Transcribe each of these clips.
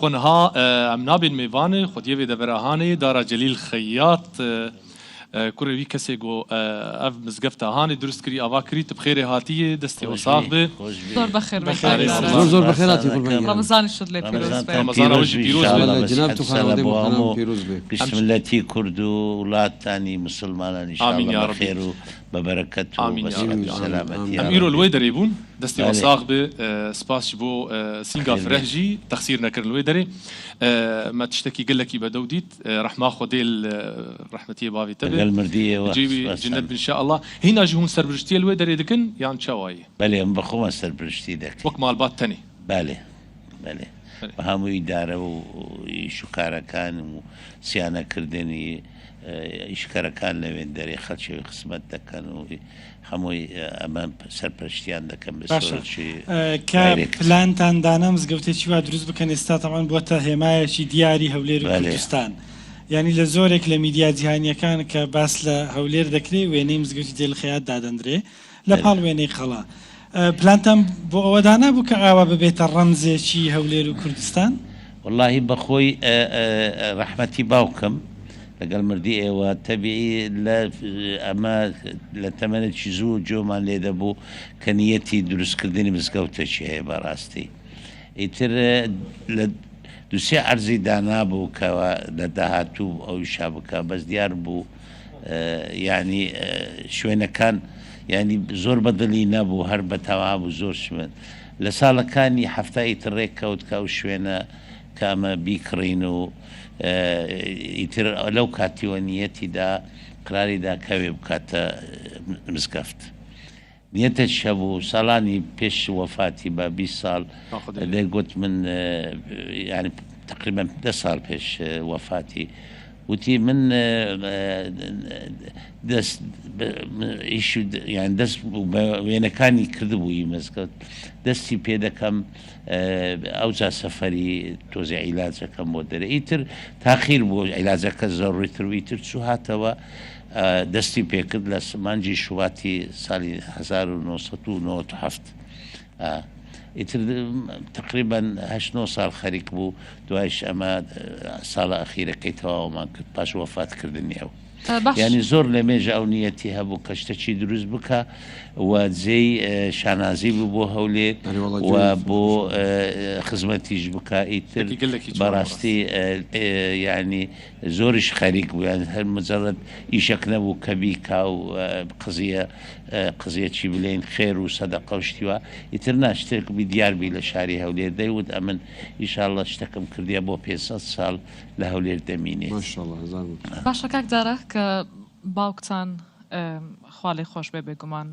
شخونها ام نابین میوانه خودیه وی دبرهانه دارا جلیل خیاط کوری وی کسی گو اف مزگفت هانی درست کری آوا کری تبخیر هاتیه دستی وساق به زور بخير زور بخيراتي قربان رمضان شد لي بيروز رمضان وجه بيروز جناب تخانودي محترم بيروز بي بسم الله كردو ولاد تاني مسلمان ان شاء آمين يا الله رب. بخير وببركته آمين يا رب. وسلامتي يا اميرو رب. الويدري بون دستي بله. وساق به سباس بو سينغا خير فرهجي تخسير نكر الويدري ما تشتكي قال لك بدوديت رحمه خديل رحمتي بافي تبع المردية جيبي جنات ان شاء الله هنا جهون سربرشتي الويدري دكن يعني شواي بله ام بخو مستر برشتي دك وك مال بات تاني بله بله وهمو إدارة وشكارة كان وسيانة كردني إشكارة كان لوين داري خلشي خصمت دكان وهمو أمام سرپرشتيان دكان بسورة شي کە پلانتان دانا مزگەوتێکی وا دروست بکەن ئێستا تەمان بووەتە هێمایەکی دیاری هەولێر و کوردستان یعنی لە زۆرێک لە میدیا جیهانیەکان کە باس لە هەولێر دەکرێت وێنەی مزگەوتی جێلخەیات دادەندرێ لە پاڵ وێنەی خەڵا پلانتان بۆ ئەوە دانا بوو کە ئاوا ببێتە ڕەمزێکی هەولێر و کوردستان والله بخوي رحمتي باوكم لقال مردي وتبعي لا اما لتمنى شزو جو مان لي دبو كنيتي دروس كردني مسكوت شي براستي يتر دوسي ارزي دانا بو كوا لدهاتو او شابكه بس ديار بو يعني شوينا كان يعني زور بدلي نبو هربة تواب وزور شمن لسالة كان يحفتاي تريك كوت كاو شوينا كاما بيكرينو يتر لو كاتي ونيتي دا قراري دا كاوي بكاتا مسكفت نيت الشابو صالاني بيش وفاتي با 20 سال اللي قلت من يعني تقريبا 10 سال بيش وفاتي وتي من دس ايشو يعني دس وين كان يكذبوا يمسكت دستي بيدا كم اوزا سفري توزع علاج كم مدر ايتر تاخير بو علاج كزر تويتر شو هاتوا دستي بيكد لس مانجي شواتي سالي 1997 يتر تقريبا 8 سال خريك بو دواش اما صالة اخيرة كيتوا وما كنت باش وفاة كردني او يعني زور لميجا او نيتي هبو كشتشي دروز بكا وزي شانازي بو هولي وبو خزمتي جبكا ايتر براستي يعني زورش خريك بو يعني هل مجرد يشكنا بو كبيكا وقضية قضية شي بلين خير وصدقة واشتوا يترنا اشترك بديار بي لشاري هولير دايود امن ان شاء الله اشتكم كرديا بو 500 سال لهولير دميني ما شاء الله زانو باشا كاك داره که باوکتان خوالی خوش به بگمان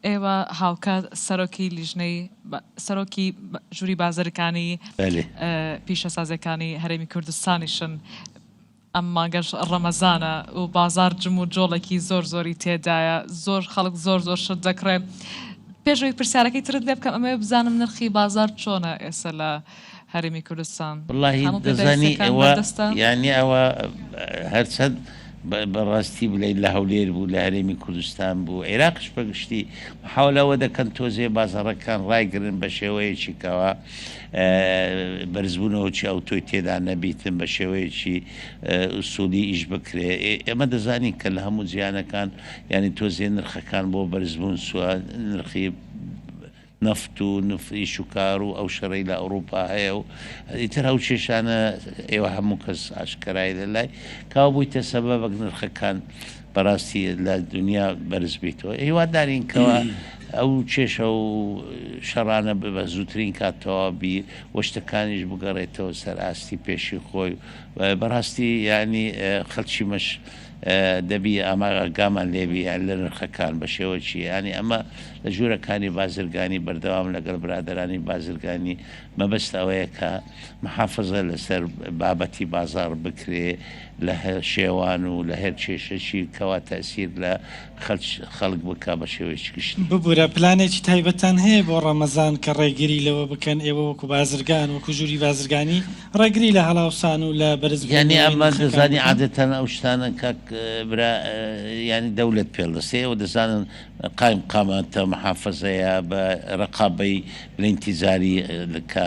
ایوه هاوکا سروکی لیجنی سروکی جوری بازرکانی پیش سازکانی هرمی کردستانیشن اما گرش رمضانه و بازار جمو جولکی زور زوری تیدایا زور خلق زور شد ذکره پیشوی پرسیارکی ترد لب کم اما بزنم نرخی بازار چونه اصلا هرمی کردستان والله دزاني يعني هرسد براستي بلا إلا هولير بو لهرمي كردستان بو عراقش بقشتي محاولة ودا كان توزي بازارا كان رايقرن بشوية شكاوا برزبونه چي او توي تيدا نبيتن بشوية شي اصولي ايش بكري اما دزاني كان همو زيانا كان يعني توزي نرخة كان بو برزبون سوا نرخي نفط ونفط شكارو او شري لاوروبا هيو يترهو شيشانا ايوه هموكس اشكراي لله كاوبو يتسبب نرخ كان براستي للدنيا برز بيتو ايوه دارين كوا او تشيش او شرانا بزوترين كاتوا بي واشتكانيش بقريتو سراستي بيشي خوي براستي يعني خلشي مش دبي اما قاما ليبي يعني لنرخ كان بشيوتشي يعني اما لجورة كاني بازرقاني بردوام لقل برادراني بازرقاني ما بس اويكا محافظة لسر بابتي بازار بكري له شيوان وله شي كوا تأثير له خلق بكا بشيوتش كشتي ببورا بلانێکی تایبەتان هەیە بۆ ڕەمەزان کە ڕێگری لەوە بکەن ئێوە وەکو بازرگان وەکو ژووری بازرگانی ڕێگری لە هەڵاوسان و لە بەرز يعني اما دزاني عادة او شتانا كاك برا يعني دولة بيلسي ودزان قائم قامەتە محافظەیە بە ڕقابەی بلینتیزاری کە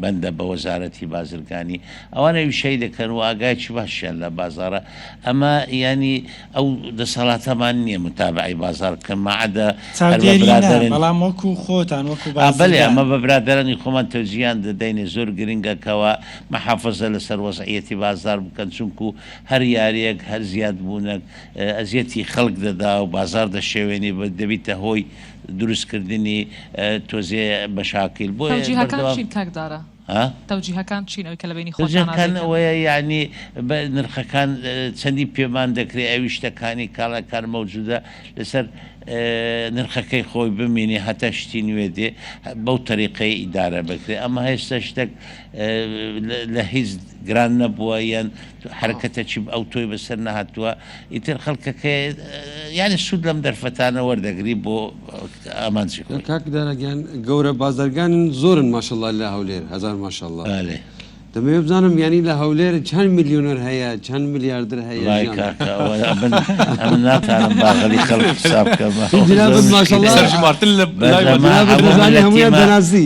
بەندە بە وەزارەتی بازرگانی ئەوانە ویشەی دەکەن و ئاگایکی باشیان لە بازارە ئەمە ینی ئەو دەسەڵاتەمان نییە متابعی بازارکە مەعەدە بەڵام وەکو خۆتان وەکو بەڵێ ئەمە بە برادرانی خۆمان تەوزیان دەدەینێ زۆر گرنگەکەوە محافظە لەسەر وەزعیەتی بازار بکەن چونکو هەر یاریەک هەر زیاد بوونەك ئەزیەتی خەڵک دەدا و بازار دەشێوێنی دەبیتە هۆی دروستکردنی تۆزێ بەشاکیل بۆ کاکدارە تەوجیهەکان چین ئەوی کە لە بینی خۆشانەوەیە یعنی نرخەکان چەندی پێمان دەکرێت ئەوی شتەکانی کاڵەکان مەوجودە لەسەر نرخەکەی خۆی بمینی هەتا شتی نوێ دێ بەو تەریقەی ئیدارە بکرێت ئەمە هێستا شتێک لە هیچ گران نەبووە یان حرکەتەکی ئەو تۆی بەسەر نەهاتووە ئیتر خەڵکەکە یانی سوود لەم دەرفەتانە وەردەگری بۆ ئامانجی کاکدارەگیان گەورە بازرگانن زۆرن ماشەڵڵا لە هەولێر هەزار ماشەڵڵا دەمەوێت بزانم ینی لە هەولێر چەند میلیۆنەر هەیە چەند میلیاردر هەیە ناتانم باغەلی خەڵک حساب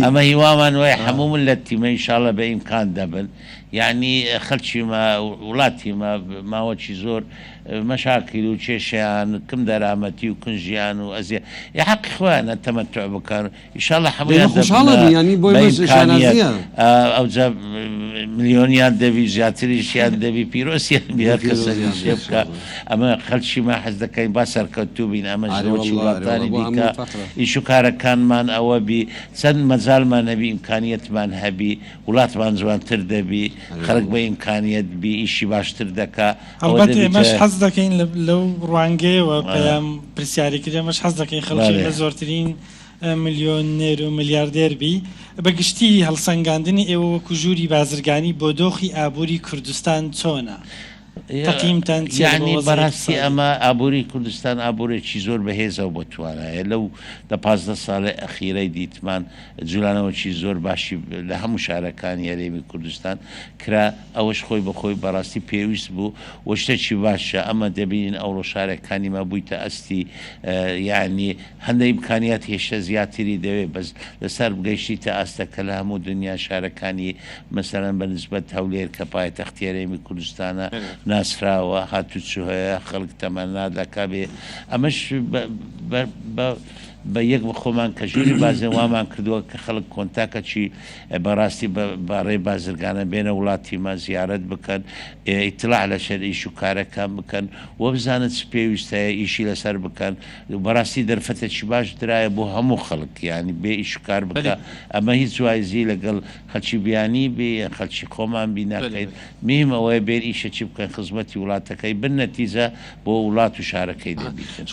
ئەمە هیوامان وای هەموو من لە تیمە ئینشاڵڵا بە ئیمکان دەبن یعنی خەڵکی وڵاتی ماوەکی زۆر مەشاکیل و کێشیان کم دەرامەتی و کنژیان و ئەزیە یا حەقی خۆیانە تەمەتوع بکەن ئینشاڵڵا هەموویان ئەوجا ملیۆنیان دەبی زیاتریشیان دەبی پیرۆسیان بیار کەسە شێ بکە ئەمە خەڵکی ما حەز دەکەین با سەرکەوتوو بین ئەمە ژۆکی وڵاتانی دیکە ئیش و کارەکانمان ئەوە بی چەند مەجالمان نەبی ئیمکانیەتمان هەبی وڵاتمان جوانتر دەبی خەڵک بە ئیمکانیەت بی ئیشی باشتر دەکا حەز دەکەین لەو ڕوانگەیەوە پێیان پرسیاریکردێمەش حەز دەکەین خەڵکی لە زۆرترین ملیۆنێر و ملیاردێر بی بەگشتی هەڵسەنگاندنی ئێوە وەکو ژووری بازرگانی بۆ دۆخی ئابووری کوردستان چۆنە؟ یعنی بەڕاستی ئەمە ئابووری کوردستان ئابوورێکی زۆر بەهێزەوە بۆ توانایە لەو دە 15 ساڵی ئەخیرەی دیتمان جوولانەوەکی زۆر باشی لە هەموو شارەکانی هەرێمی کوردستان کرا ئەوەش خۆی بەخۆی بەڕاستی پێویست بوو وە شتێکی باشە ئەمە دەبینین ئەوڕۆ شارەکانی مە بوویتە ئەستی یعنی هەندێک ئیمکانیات هێشتا زیاتری دەوێت بەس لەسەر بگەیشتیتە ئاستەکە لە هەموو دنیا شارەکانی مەسەرەن بە نسبەت هەولێر کە پایتەختی هەرێمی کوردستانە ناسراوە هاتوچوو هەیە خەڵک تەمەنا دەکا بێ ئەمەش بە یەک بە خۆمان کە ژووری بازێ وامان کردووە کە خەڵک کۆنتاکەچی بەڕاستی بەڕێ بازرگانە بێنە وڵاتیمە زیارەت بکەن ئیتلاع لە شەر ئیش و کارەکان بکەن وە بزانن چ پێویستەیە ئیشی لەسەر بکەن بەڕاستی دەرفەتێکی باش درایە بۆ هەموو خەڵک ینی بێ ئیش و کار بکە ئەمە هیچ وایزی لەگەڵ خەلکی بیانی بێ خەلکی خۆمان بی ناکەین مهم ئەوەیە بێر ئیشەکی بکەن خزمەتی وڵاتەکەی بن نەتیزە بۆ وڵات و شارەکەی دەبیتن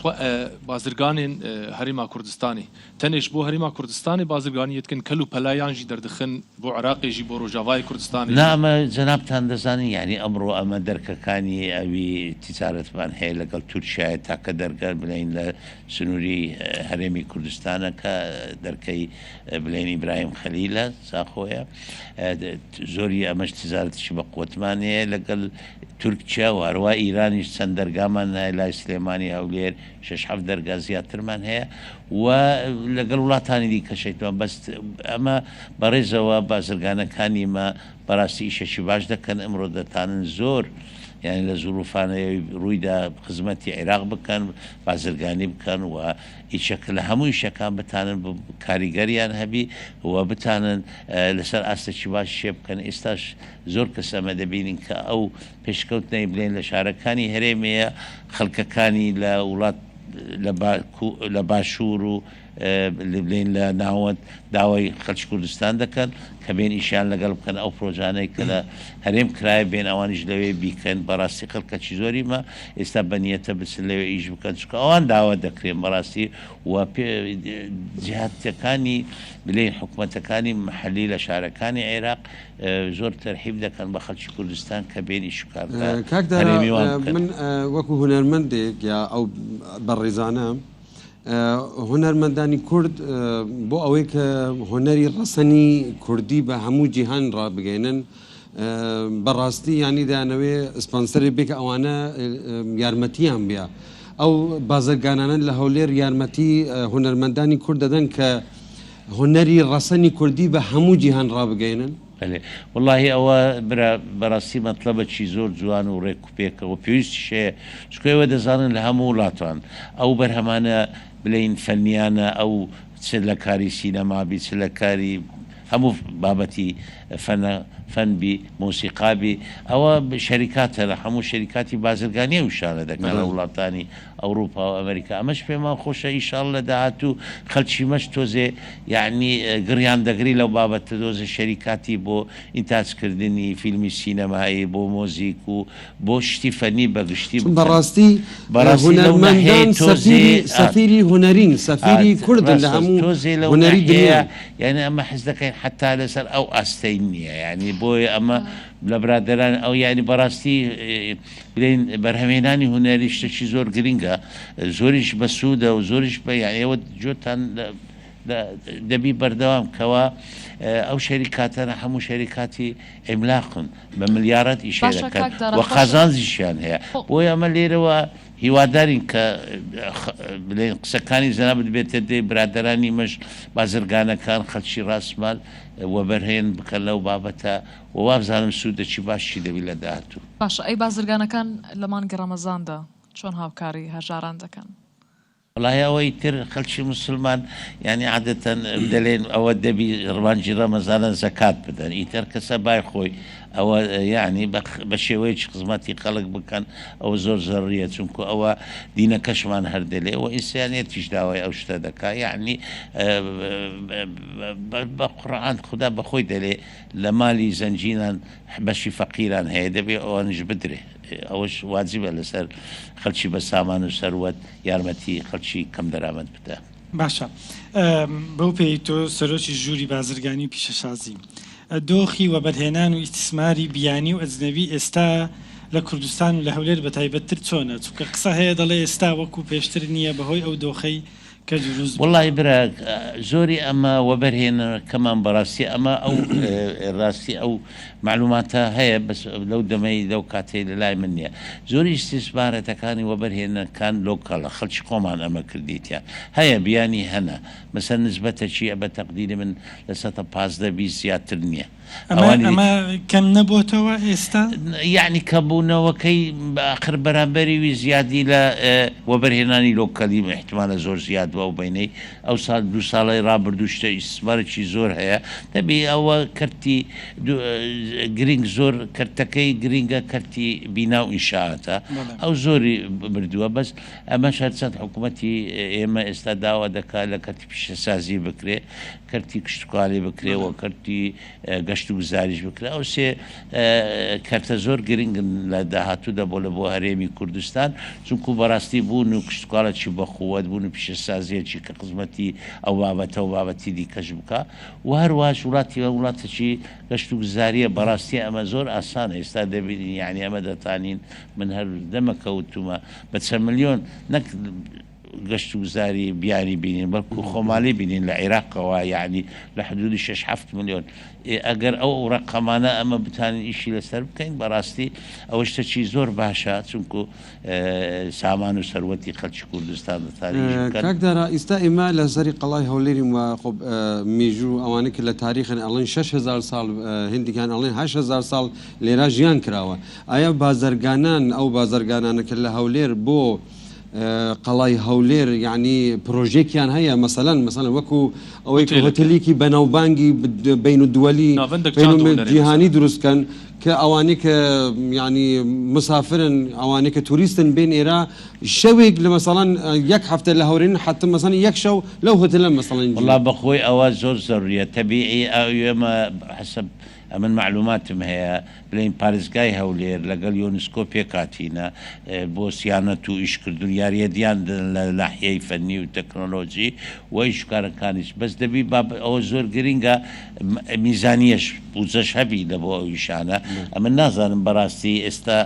بازرگانên هەرێما کوردستانی تەنێش بۆ هەرێما کوردستانی بازرگانیەتکن کەل و پەلایانژی دەردەخن بۆ عراقێژی بۆ ڕۆژاوای کوردستانی نامە جەنابتان دەزانین یعنی ئەمڕۆ ئەمە دەرکەکانی ئەوی تیجارەتمان هەیە لەگەڵ تورکیایە تاکە دەرگەر بڵین لە سنووری هەرێمی کوردستانە کە دەرکەی بڵێن ئیبراهیم خەلیلە زاخۆیە زۆری ئەمەش تیجارەتیشی بە قوتمانەیە لەگەڵ تورکیا و هەروە ئیرانیش چەند دەرگامان لای سلێمانی هەولێر 6-7 دەرگا زیاترمان هەیە و لەگەڵ وڵاتانی دیکەشێتەوە بەس ئەمە بەڕێزەوە بازرگانەکانی مە بەڕاستی ئیشەکی باش دەکەن ئەمڕۆ دەتانن زۆر یعنی لە زوروفانەیە ڕوویدا خزمەتی عێراق بکەن بازرگانی بکەن و ئیشەکە لە هەموو شەکان بتانن کاریگەریان هەبی و بتانن لەسەر ئاستێکی باش شێ بکەن ئێستاش زۆر کەس ئەمە دەبینین کە ئەو پێشکەوتنەی بڵێن لە شارەکانی هەرێمەیە خەڵکەکانی لە وڵات لە باشوور و بڵێن لە ناوەند داوای خەڵکی کوردستان دەکەن کە بێن ئیشیان لەگەڵ بکەن ئەو پرۆژانەی کە لە هەرێم کرایە بێن ئەوانیش لەوێ بیکەن بەڕاستی خەڵکەکی زۆریمە ئێستا بەنیەتە بچن لەوێ ئیش بکەن چکە ئەوان داوا دەکرێن بەڕاستی و جیهاتەکانی بڵێن حکوومەتەکانی محەلی لە شارەکانی عێراق زۆر تەرحیب دەکەن بە خەڵکی کوردستان کە بێن ئیش و کار من وەکو هونەرمەندێک یا ئەو بەڕێزانە هونەرمەندانی کورد بۆ ئەوەی کە هۆنەری ڕەسەنی کوردی بە هەموو جیهان ڕابگەێنن بەڕاستی ینی دانەوێ سپانسەری بێکە ئەوانە یارمەتیان بیا ئەو بازرگانانە لە هەولێر یارمەتی هونەرمەندانی کورد دەدەن کە هونەری ڕەسەنی کوردی بە هەموو جیهان ڕابگەینن؟ والله ئەوە بەڕاستی مەطلبەکی زۆر جوان و ڕێک و پێکەوە پێویستی شەیە چکەوە دەزانن لە هەموو وڵاتان ئەو بەرهەمانە بڵین فەنیانە ئەو چ لە کاری سینەمابی چ لە کاری هەموو بابەتی فەنبی مۆسیقابی ئەوە شەریکاتە لە هەموو شەریکاتی بازرگانی وشانە دەکەن لە وڵاتانی ئەوروپا و ئەمریکا ئەمەش پێمان خۆشە ئیشاڵ لە داهاتوو خەڵکی مەش تۆزێ یعنی گڕیان دەگری لەو بابەتە دۆزە شەریکاتی بۆ ئینتاجکردنی فیلمی سینەمایی بۆ مۆزیک و بۆ شتی فەنی بەگشتی بەڕاستی هونەرمەندان سەفیری هونەرین سەفیری کوردن لە هەموو هونەری دنیا یعنی ئەمە حەز دەکەین حتا لەسەر ئەو ئاستەی نییە یعنی بۆیە ئەمە لە برادران ئەو یعنی بەڕاستی بڵین بەرهەمێنانی هونەری شتێکی زۆر گرنگە زۆریش بە سوودە و زۆریش بە یعنیەوە جۆتان دەبی بەردەوام کەوە ئەو شەریکاتانە هەموو شەریکاتی ئیملاقن بە ملیارەت ئیشە دەکەن و خەزانزیشیان هەیە بۆی ئەمە لێرەوە هیوادارین کە بڵێن قسەکانی جەنابەت بێتە دێ برادرانی مەش بازرگانەکان خەڵکی ڕاستمال وەبەرهێن بکەن لەو بابەتە و وابزانم سوودەکی باشی دەبی لە داهاتوو. باشە ئەی بازرگانەکان لە مانگە ڕەمەزاندا چۆن هاوکاری هەژاران دەکەن؟ وڵای ئەوەی تر خەڵکی مسلمان یعنی عادەتەن دەڵێن ئەوە دەبی ڕوانجی ڕەمەزانە زەکات بدەن ئیتر کەسە بای خۆی ئەوە یعنی بە شێوەیەکی خزمەتی خەڵک بکەن ئەوە زۆر زەڕیە چونکو ئەوە دینەکەشمان هەردەلێ ئەوە ئینسانیەتیش داوای ئەو شتە دەکا یعنی بە قورئان خوددا بەخۆی دەلێ لە مالی زەنجینان بەشی فەقیران هەیە دەبێ ئەوانش بدرێ ئەوەش واجبە لەسەر خەڵکی بە سامان و سەروەت یارمەتی خەڵکی کەم دەرامەت بدە. باشە بەو پێی تۆ سەرۆکی ژووری بازرگانی و پیشەسازی دۆخی وەبەرهێنان و ئیستیسماری بیانی و ئەجنەبی ئێستا لە کوردستان و لە هەولێر بە تایبەتتر چۆنە چونکە قسە هەیە دەڵێ ئێستا وەکو پێشتر نییە بەهۆی ئەو دۆخەی کە دروست وڵی برا زۆری ئەمە وەبەرهێنەکەمان بەڕاستی ئەمە ئەو ڕاستی ئەو معلوماتە هەیە بەس لەو دەمەی لەو کاتەی لە لای من نییە زۆری ئیستیسمارەتەکانی وەبەرهێنەکان لۆکەڵە خەڵکی خۆمان ئەمە کردیتیان هەیە بیانی هەنا مەسەر نسبەتە چی بە تەقدیری من لە 15 زیاتر نییە. ئەمە کەم نەبووتەوە ئێستا یعنی کەبوونەوەکەی بەخر بەرامبەری زیادی لە وەبەرهێنانی لۆکەلی احتمالە زۆر زیاد بووە و بینەی ئەو ساڵ دو ساڵی ڕابردوو شتە ئیستیسمارێکی زۆر هەیە دەبێ ئەوە کەرتی گرنگ زۆر کەرتەکەی گرنگە کەرتی بینا و ئینشاءاتە ئەو زۆری بردووە بەس ئەمە چەند حکوومەتی ئێمە ئێستا داوا دەکات لە کەرتی پیشەسازی بکرێ کەرتی کشتتوکاری بکرێەوە کەرتی گەشت و گوزاریش بکرێ ئەو سێ کەرتە زۆر گرنگن لە داهاتوودا بۆ لە بۆ هەرێمی کوردستان چونکو بەڕاستی بوون و کشتتوکارێکی بەخوت بوون و پیشەسازیەکی کە خزمەتی ئەو بابەتە و بابەتی دیکەش بکە و هەروەش وڵاتی وڵاتێکی گەشت و گوزاریە بەڕاستی ئەمە زۆر ئاسانە ئێستا دەبینین یعنی ئەمە دەتانین من هەر دەمەکەوتومە بە چەند ملیۆن نەک گەشت و گوزاری بیانی بینین بەڵکو خۆماڵی بینین لە عێراقەوە یعنی لە حدودی 6-7 ملیۆن ئەگەر ئەو ڕقەمانە ئەمە بتانین ئیشی لەسەر بکەین بەڕاستی ئەوە شتێکی زۆر باشە چونکو سامان و سەروەتی خەڵکی کوردستان کاکدارا ئێستا ئێمە لە سەری قەڵای هەولێریم وە میژوو ئەوانە کە لە تاریخن ئەڵێن 6,000 ساڵ هندیکان ئەڵێن 8,000 ساڵ لێرا ژیان کراوە ئایا بازرگانان ئەو بازرگانانەکە لە هەولێر بۆ قەڵای هەولێر یعنی پرۆژێکیان هەیە مەسەلەن وەکو ئەوەی هۆتێلیکی بەناوبانگی بین و دووەلی جیهانی دروستکەن کە ئەوانەی کە ینی مسافرن ئەوانەی کە توریستن بین ئێرە شەوێک لە مەسەڵەن یەک هەفتە لە هەورێن حتى مەسەڵەن یەک شەو لەو هۆتێلە مەسەڵەن وەڵا بەخۆی ئەوە زۆر زەروریە تەبیعی ئێمە حسب من معلوماتم هەیە بڵین پارێزگای هەولێر لەگەڵ یۆنسکۆ پێکاتینە بۆ سیانەت و ئیشکردن یاریەدیان لە لاحیەی فەنی و تەکنۆلۆژی و ئیشکارەکانیش بەس دەبی ئەوە زۆر گرنگە میزانیەش بودجەش هەبی لە بۆ ئەو ئیشانە ئەمە نازانم بەڕاستی ئێستا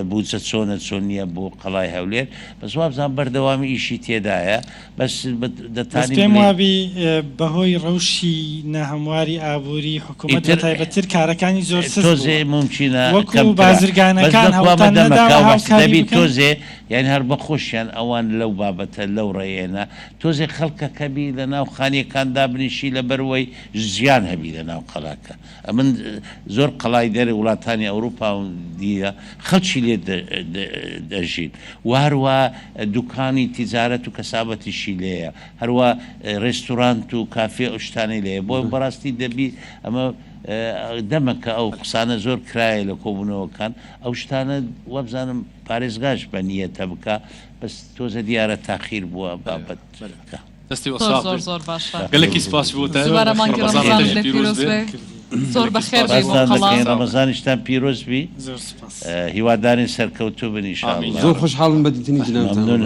بوجە چۆنە چۆن نییە بۆ قەڵای هەولێر بەس وابزان بەردەوامی ئیشی تێدایە بەس دەست پێم وابی بەهۆی ڕەوشی نەهەمواری ئابووری حکوومەت تایبەتتر کارەکانی زۆر تۆزێ ممچینە وەکو بازرگانەکان هەوڵتان دەبی تۆزێ یعنی هەر بەخۆشیان ئەوان لەو بابەتە لەو ڕێێنە تۆزێ خەڵکەکەبی لە ناو خانیەکاندا بنیشی لە بەروەی ژیان هەبی لە ناو قەڵاکە من زۆر قەڵای دەرە وڵاتانی ئەوروپا و دیە خەڵکی لێ دەژین و هەروە دوکانی تیجارەت و کەسابەتیشی لێیە هەروە ڕێستورانت و کافێ ئەو شتانەی لێیە بۆ بەڕاستی دەبی ئەمە دەمەکە ئەو قسانە زۆر کرایە لە کۆبوونەوەکان ئەو شتانە وەبزانم پارێزگاش بە نیەتە بکە بەس تۆزە دیارە تاخیر بووە بابەت دەستی زۆر زۆر باشە گەلێکی سپاس بووتە زۆر بەخێر ڕەمەزانیشتان پیرۆزبی هیوادارین سەرکەوتوو بن ئینشاءالله زۆر خۆشحاڵم بە دیتنی جنابتان.